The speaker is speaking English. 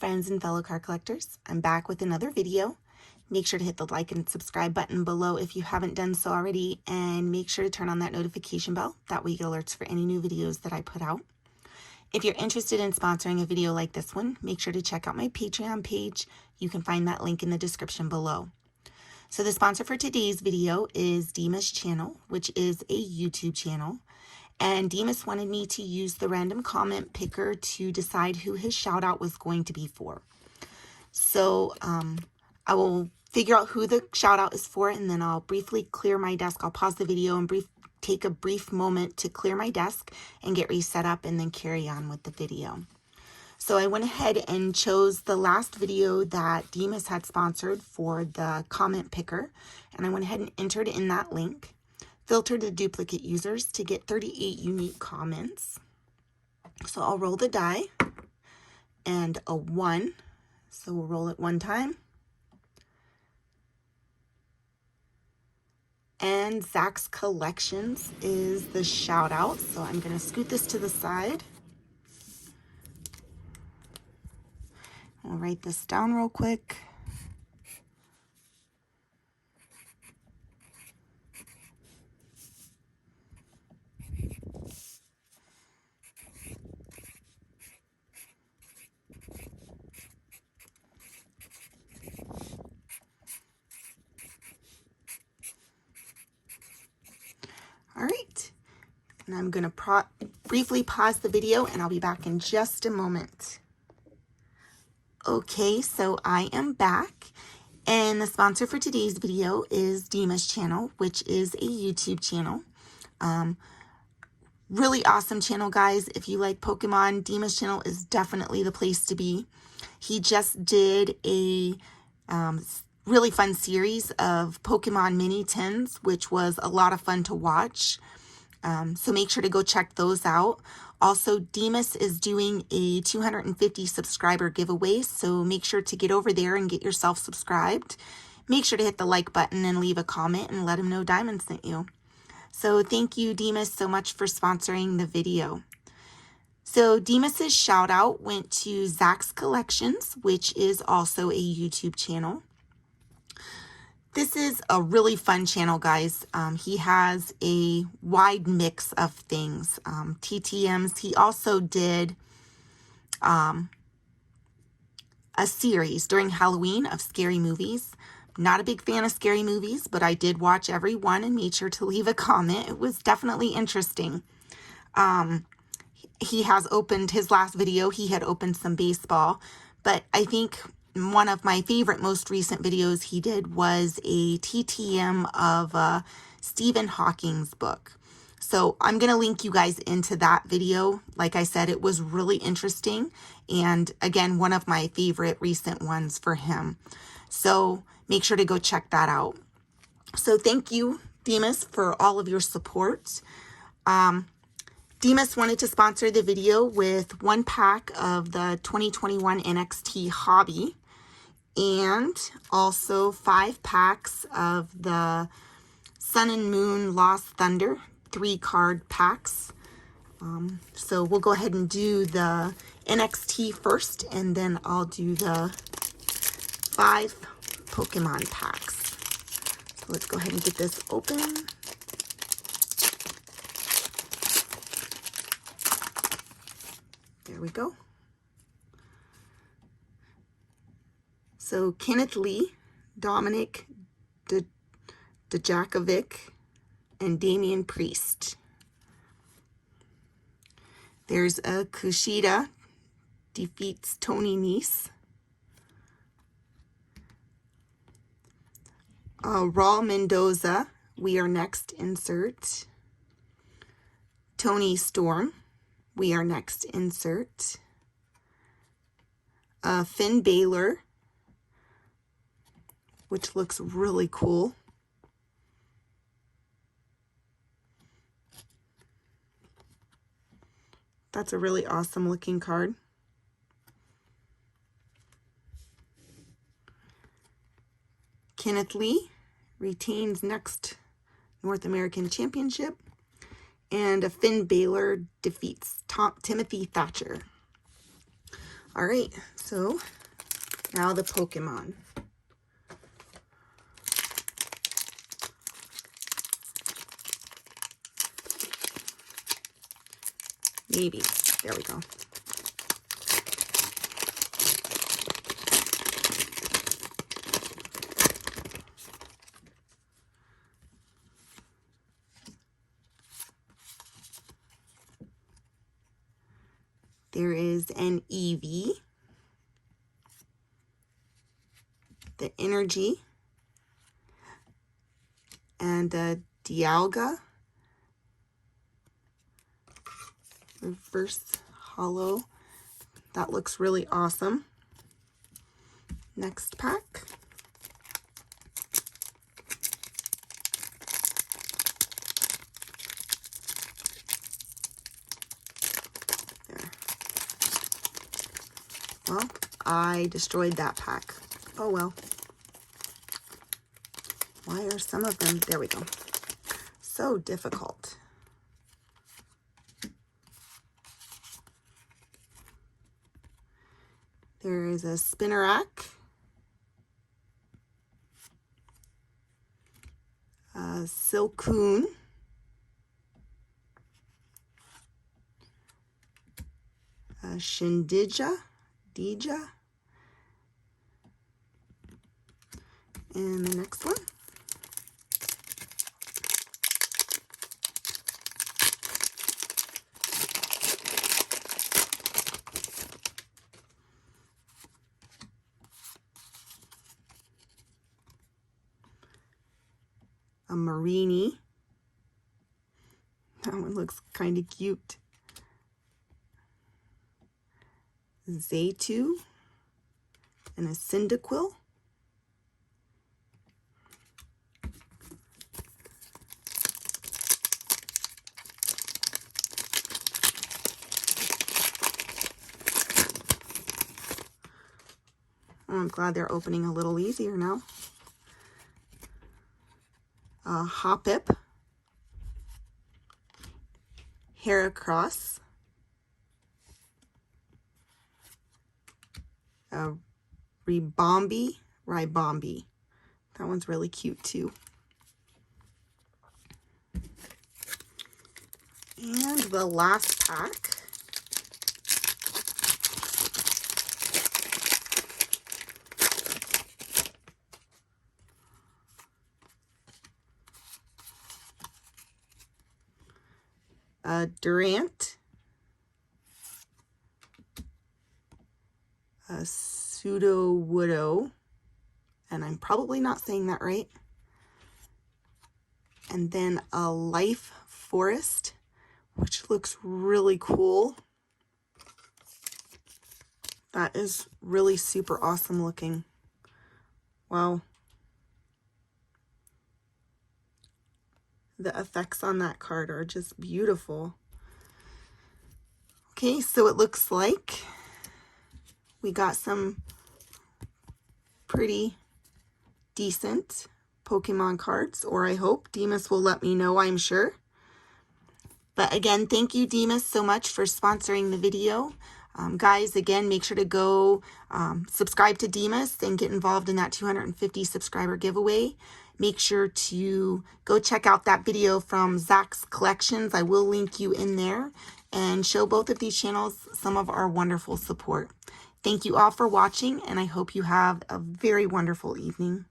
friends and fellow card collectors. I'm back with another video. Make sure to hit the like and subscribe button below if you haven't done so already, and make sure to turn on that notification bell. That way you get alerts for any new videos that I put out. If you're interested in sponsoring a video like this one, make sure to check out my Patreon page. You can find that link in the description below. So the sponsor for today's video is Dima's channel, which is a YouTube channel. And Dimas wanted me to use the random comment picker to decide who his shout out was going to be for. So I will figure out who the shout out is for, and then I'll briefly clear my desk. I'll pause the video and take a brief moment to clear my desk and get reset up, and then carry on with the video. So I went ahead and chose the last video that Dimas had sponsored for the comment picker, and I went ahead and entered in that link. Filtered the duplicate users to get 38 unique comments. So I'll roll the die, and a 1. So we'll roll it one time. And Zach's Collections is the shout out. So I'm going to scoot this to the side. I'll write this down real quick. All right, and I'm going to briefly pause the video, and I'll be back in just a moment. Okay, so I am back, and the sponsor for today's video is Dima's channel, which is a YouTube channel. Really awesome channel, guys. If you like Pokemon, Dima's channel is definitely the place to be. He just did a really fun series of Pokemon mini tins, which was a lot of fun to watch. So make sure to go check those out. Also, Dimas is doing a 250 subscriber giveaway, so make sure to get over there and get yourself subscribed. Make sure to hit the like button and leave a comment and let him know Diamond sent you. So thank you, Dimas, so much for sponsoring the video. So Dimas's shout out went to Zach's Collections, which is also a YouTube channel. This is a really fun channel, guys. He has a wide mix of things. TTMs. He also did a series during Halloween of scary movies. Not a big fan of scary movies, but I did watch every one and made sure to leave a comment. It was definitely interesting. He has opened his last video. He had opened some baseball, but I think one of my favorite most recent videos he did was a TTM of Stephen Hawking's book. So I'm going to link you guys into that video. Like I said, it was really interesting. And again, one of my favorite recent ones for him. So make sure to go check that out. So thank you, Dimas, for all of your support. Dimas wanted to sponsor the video with 1 pack of the 2021 NXT Hobby, and also 5 packs of the Sun and Moon Lost Thunder 3-card packs. So we'll go ahead and do the NXT first, and then I'll do the 5 Pokemon packs. So let's go ahead and get this open. There we go. So Kenneth Lee, Dominic Dijakovic, and Damian Priest. There's a Kushida defeats Tony Nese. Raul Mendoza, We Are Next insert. Tony Storm, We Are Next insert. Finn Balor, which looks really cool. That's a really awesome looking card. Kenneth Lee retains next North American Championship. And a Finn Balor defeats Timothy Thatcher. All right, so now the Pokemon. Maybe. There we go. There is an Eevee, the Energy, and a Dialga. Reverse holo. That looks really awesome. Next pack. There. Well, I destroyed that pack. Oh well. Why are some of them? There we go. So difficult. There is a Spinnerack, a Silcoon, a Shindija, and the next one. A Marini. That one looks kind of cute. Zaytu and a Cyndaquil. Oh, I'm glad they're opening a little easier now. Hoppip, Heracross, Ribombee. That one's really cute too. And the last pack. Durant, a Sudowoodo, and I'm probably not saying that right, and then a Life Forest, which looks really cool. That is really super awesome looking. Wow. The effects on that card are just beautiful. Okay, so it looks like we got some pretty decent Pokemon cards, or I hope. Demas will let me know, I'm sure. But again, thank you, Demas, so much for sponsoring the video. Guys, again, make sure to go subscribe to Demas and get involved in that 250 subscriber giveaway. Make sure to go check out that video from Zach's Collections. I will link you in there, and show both of these channels some of our wonderful support. Thank you all for watching, and I hope you have a very wonderful evening.